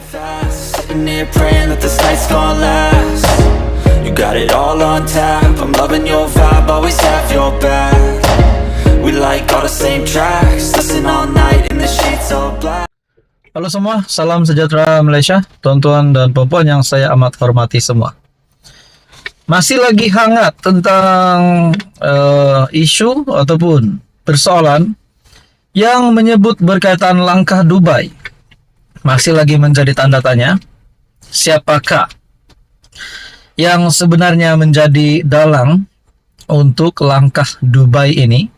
fast, sitting here praying that this night's gonna last. You got it all on tap, I'm loving your vibe, always have your back. We like all the same tracks, listen all night in the sheets all black. Halo semua, salam sejahtera Malaysia, tuan-tuan dan puan-puan yang saya amat hormati semua. Masih lagi hangat tentang isu ataupun persoalan yang menyebut berkaitan langkah Dubai. Masih lagi menjadi tanda tanya, siapakah yang sebenarnya menjadi dalang untuk langkah Dubai ini,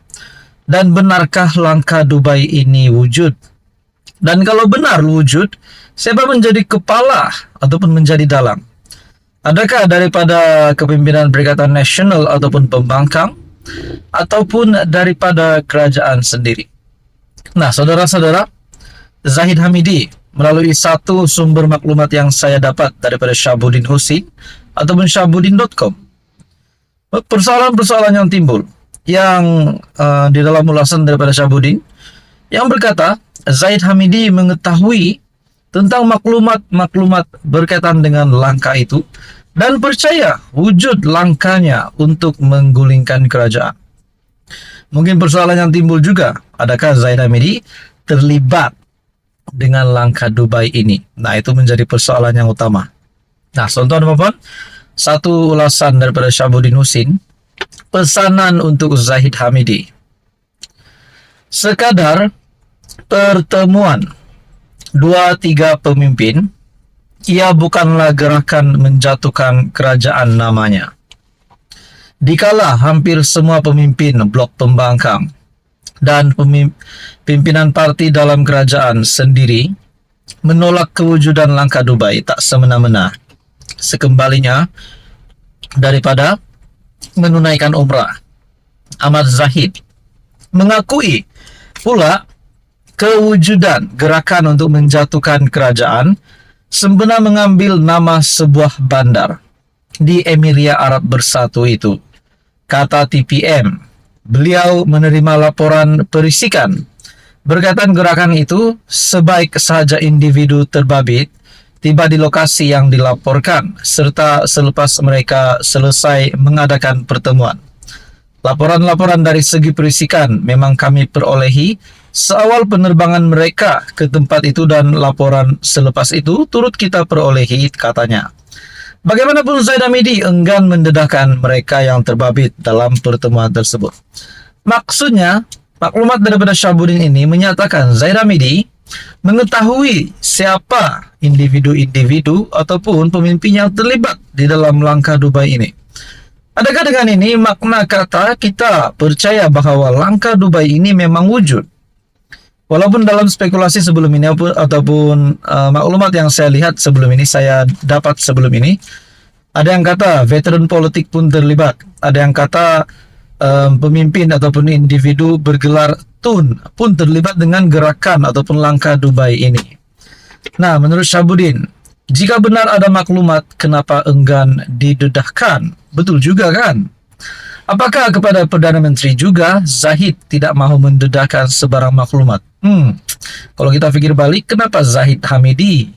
dan benarkah langkah Dubai ini wujud? Dan kalau benar wujud, siapa menjadi kepala ataupun menjadi dalang? Adakah daripada kepimpinan Perikatan Nasional ataupun pembangkang, ataupun daripada kerajaan sendiri? Nah, saudara-saudara, Zahid Hamidi melalui satu sumber maklumat yang saya dapat daripada Syahabuddin Husin ataupun syahabuddin.com, persoalan-persoalan yang timbul yang di dalam ulasan daripada Syahabuddin yang berkata Zahid Hamidi mengetahui tentang maklumat-maklumat berkaitan dengan langkah itu dan percaya wujud langkahnya untuk menggulingkan kerajaan. Mungkin persoalan yang timbul juga, adakah Zahid Hamidi terlibat dengan langkah Dubai ini? Nah, itu menjadi persoalan yang utama. Nah, tuan-tuan, satu ulasan daripada Syahabuddin Husin, pesanan untuk Zahid Hamidi. Sekadar pertemuan 2-3 pemimpin, ia bukanlah gerakan menjatuhkan kerajaan namanya. Dikala hampir semua pemimpin blok pembangkang dan pimpinan parti dalam kerajaan sendiri menolak kewujudan langkah Dubai tak semena-mena, sekembalinya daripada menunaikan umrah, Ahmad Zahid mengakui pula kewujudan gerakan untuk menjatuhkan kerajaan sempena mengambil nama sebuah bandar di Emiria Arab Bersatu itu. Kata TPM, beliau menerima laporan perisikan berkaitan gerakan itu sebaik sahaja individu terbabit tiba di lokasi yang dilaporkan serta selepas mereka selesai mengadakan pertemuan. Laporan-laporan dari segi perisikan memang kami perolehi seawal penerbangan mereka ke tempat itu dan laporan selepas itu turut kita perolehi, katanya. Bagaimanapun Zahid Hamidi enggan mendedahkan mereka yang terbabit dalam pertemuan tersebut. Maksudnya, maklumat daripada Syahabuddin ini menyatakan Zahid Hamidi mengetahui siapa individu-individu ataupun pemimpin yang terlibat di dalam langkah Dubai ini. Adakah dengan ini makna kata kita percaya bahawa langkah Dubai ini memang wujud? Walaupun dalam spekulasi sebelum ini ataupun maklumat yang saya lihat sebelum ini, saya dapat sebelum ini, ada yang kata veteran politik pun terlibat, ada yang kata pemimpin ataupun individu bergelar tun pun terlibat dengan gerakan ataupun langkah Dubai ini. Nah, menurut Syahabuddin, jika benar ada maklumat, kenapa enggan didedahkan? Betul juga kan? Apakah kepada Perdana Menteri juga Zahid tidak mahu mendedahkan sebarang maklumat? Kalau kita fikir balik, kenapa Zahid Hamidi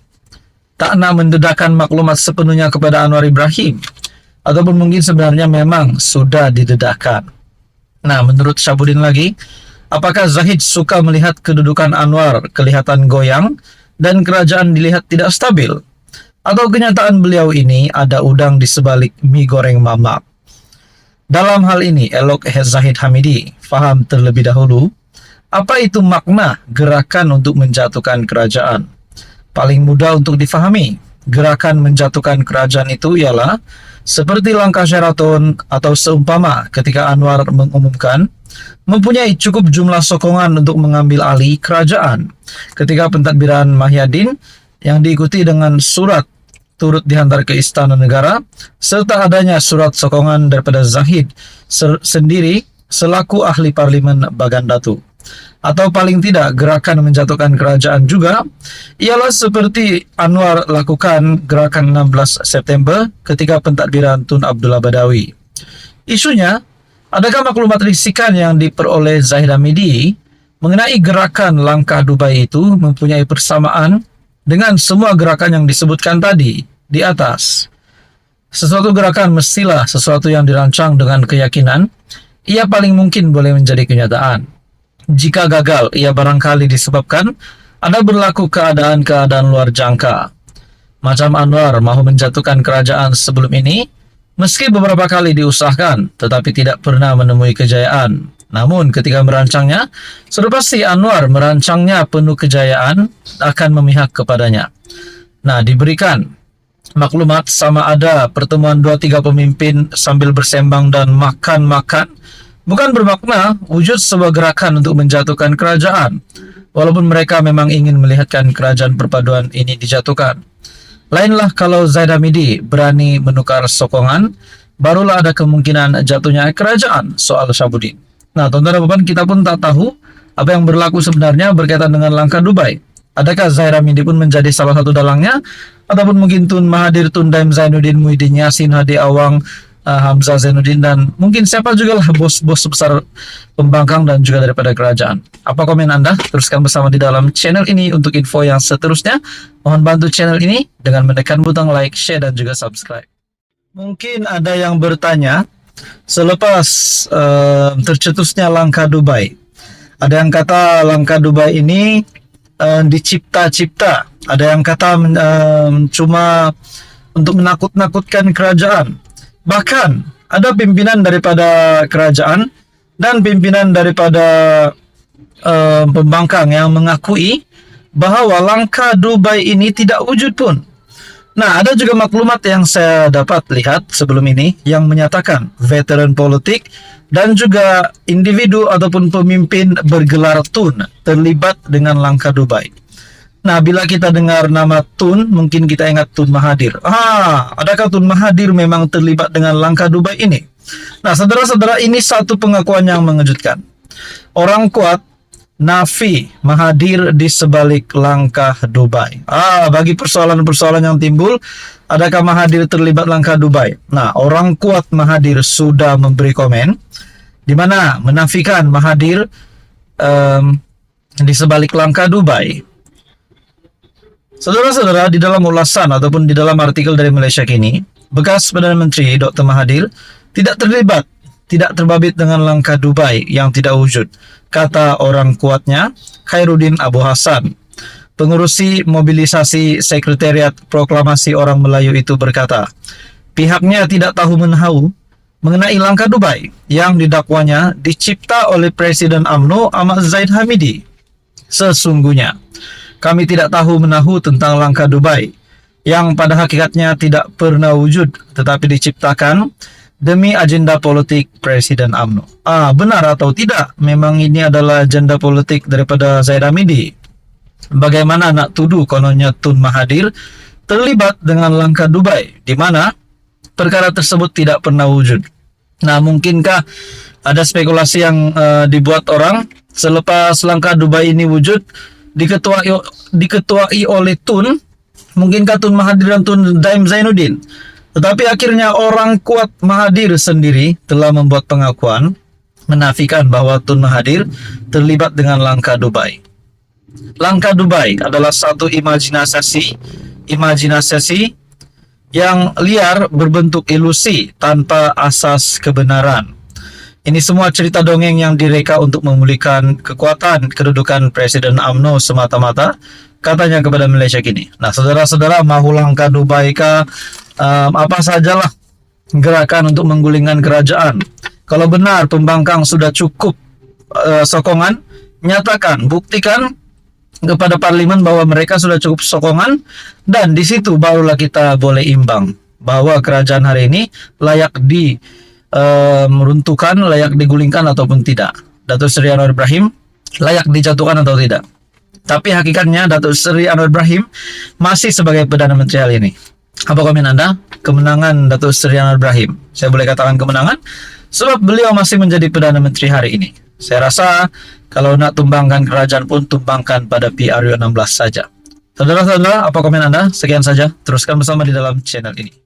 tak nak mendedahkan maklumat sepenuhnya kepada Anwar Ibrahim? Ataupun mungkin sebenarnya memang sudah didedahkan. Nah, menurut Syahabuddin lagi, apakah Zahid suka melihat kedudukan Anwar kelihatan goyang dan kerajaan dilihat tidak stabil? Atau kenyataan beliau ini ada udang di sebalik mie goreng mamak? Dalam hal ini, elok Zahid Hamidi faham terlebih dahulu apa itu makna gerakan untuk menjatuhkan kerajaan. Paling mudah untuk difahami, gerakan menjatuhkan kerajaan itu ialah seperti langkah Sheraton atau seumpama ketika Anwar mengumumkan mempunyai cukup jumlah sokongan untuk mengambil alih kerajaan. Ketika pentadbiran Mahyadin yang diikuti dengan surat turut dihantar ke Istana Negara serta adanya surat sokongan daripada Zahid sendiri selaku ahli parlimen Bagan Datu. Atau paling tidak gerakan menjatuhkan kerajaan juga ialah seperti Anwar lakukan gerakan 16 September ketika pentadbiran Tun Abdullah Badawi. Isunya, adakah maklumat risikan yang diperoleh Zahid Hamidi mengenai gerakan langkah Dubai itu mempunyai persamaan dengan semua gerakan yang disebutkan tadi di atas. Sesuatu gerakan mestilah sesuatu yang dirancang dengan keyakinan, ia paling mungkin boleh menjadi kenyataan. Jika gagal, ia barangkali disebabkan ada berlaku keadaan-keadaan luar jangka. Macam Anwar mahu menjatuhkan kerajaan sebelum ini, meski beberapa kali diusahakan, tetapi tidak pernah menemui kejayaan. Namun ketika merancangnya, sudah pasti Anwar merancangnya penuh kejayaan akan memihak kepadanya. Nah, diberikan maklumat sama ada pertemuan 2-3 pemimpin sambil bersembang dan makan-makan bukan bermakna wujud sebuah gerakan untuk menjatuhkan kerajaan, walaupun mereka memang ingin melihatkan kerajaan perpaduan ini dijatuhkan. Lainlah kalau Zaid Hamidi berani menukar sokongan, barulah ada kemungkinan jatuhnya kerajaan soal Shahabuddin. Nah, tuan-tuan dan puan, kita pun tak tahu apa yang berlaku sebenarnya berkaitan dengan langkah Dubai. Adakah Zaid Hamidi pun menjadi salah satu dalangnya? Ataupun mungkin Tun Mahathir, Tun Daim Zainuddin, Muhyiddin Yassin, Hadi Awang, Hamzah Zainuddin, dan mungkin siapa juga lah bos-bos besar pembangkang dan juga daripada kerajaan. Apa komen Anda? Teruskan bersama di dalam channel ini untuk info yang seterusnya. Mohon bantu channel ini dengan menekan butang like, share, dan juga subscribe. Mungkin ada yang bertanya, selepas tercetusnya langkah Dubai, ada yang kata langkah Dubai ini dicipta-cipta, ada yang kata cuma untuk menakut-nakutkan kerajaan. Bahkan ada pimpinan daripada kerajaan dan pimpinan daripada pembangkang yang mengakui bahwa langkah Dubai ini tidak wujud pun. Nah, ada juga maklumat yang saya dapat lihat sebelum ini yang menyatakan veteran politik dan juga individu ataupun pemimpin bergelar Tun terlibat dengan langkah Dubai. Nah, bila kita dengar nama Tun, mungkin kita ingat Tun Mahathir. Adakah Tun Mahathir memang terlibat dengan langkah Dubai ini? Nah, saudara-saudara, ini satu pengakuan yang mengejutkan. Orang kuat nafi Mahathir di sebalik langkah Dubai. Bagi persoalan-persoalan yang timbul, adakah Mahathir terlibat langkah Dubai? Nah, orang kuat Mahathir sudah memberi komen, di mana menafikan Mahathir di sebalik langkah Dubai. Saudara-saudara, di dalam ulasan ataupun di dalam artikel dari Malaysia Kini, bekas Perdana Menteri Dr. Mahathir tidak terlibat, tidak terbabit dengan langkah Dubai yang tidak wujud, kata orang kuatnya Khairuddin Abu Hassan. Pengurusi mobilisasi Sekretariat Proklamasi Orang Melayu itu berkata, pihaknya tidak tahu menahu mengenai langkah Dubai yang didakwanya dicipta oleh Presiden UMNO Ahmad Zaid Hamidi. Sesungguhnya, kami tidak tahu menahu tentang langkah Dubai yang pada hakikatnya tidak pernah wujud tetapi diciptakan demi agenda politik Presiden UMNO. Benar atau tidak memang ini adalah agenda politik daripada Zaid Hamidi? Bagaimana nak tuduh kononnya Tun Mahathir terlibat dengan langkah Dubai di mana perkara tersebut tidak pernah wujud? Nah, mungkinkah ada spekulasi yang dibuat orang selepas langkah Dubai ini wujud diketuai oleh Tun, mungkinkah Tun Mahathir dan Tun Daim Zainuddin? Tetapi akhirnya orang kuat Mahathir sendiri telah membuat pengakuan menafikan bahwa Tun Mahathir terlibat dengan langkah Dubai. Langkah Dubai adalah satu imajinasi yang liar berbentuk ilusi tanpa asas kebenaran. Ini semua cerita dongeng yang direka untuk memulihkan kekuatan kedudukan Presiden UMNO semata-mata, katanya kepada Malaysia Kini. Nah, saudara-saudara, mahu langkah Dubai kah, apa sajalah gerakan untuk menggulingkan kerajaan. Kalau benar pembangkang sudah cukup sokongan, nyatakan, buktikan kepada parlimen bahwa mereka sudah cukup sokongan, dan di situ barulah kita boleh imbang bahwa kerajaan hari ini layak meruntuhkan, layak digulingkan ataupun tidak. Datuk Seri Anwar Ibrahim layak dijatuhkan atau tidak. Tapi hakikatnya Datuk Seri Anwar Ibrahim masih sebagai Perdana Menteri hari ini. Apa komen Anda? Kemenangan Datuk Seri Anwar Ibrahim, saya boleh katakan kemenangan sebab beliau masih menjadi Perdana Menteri hari ini. Saya rasa kalau nak tumbangkan kerajaan pun tumbangkan pada PRU 16 saja. Saudara-saudara, apa komen Anda? Sekian saja, teruskan bersama di dalam channel ini.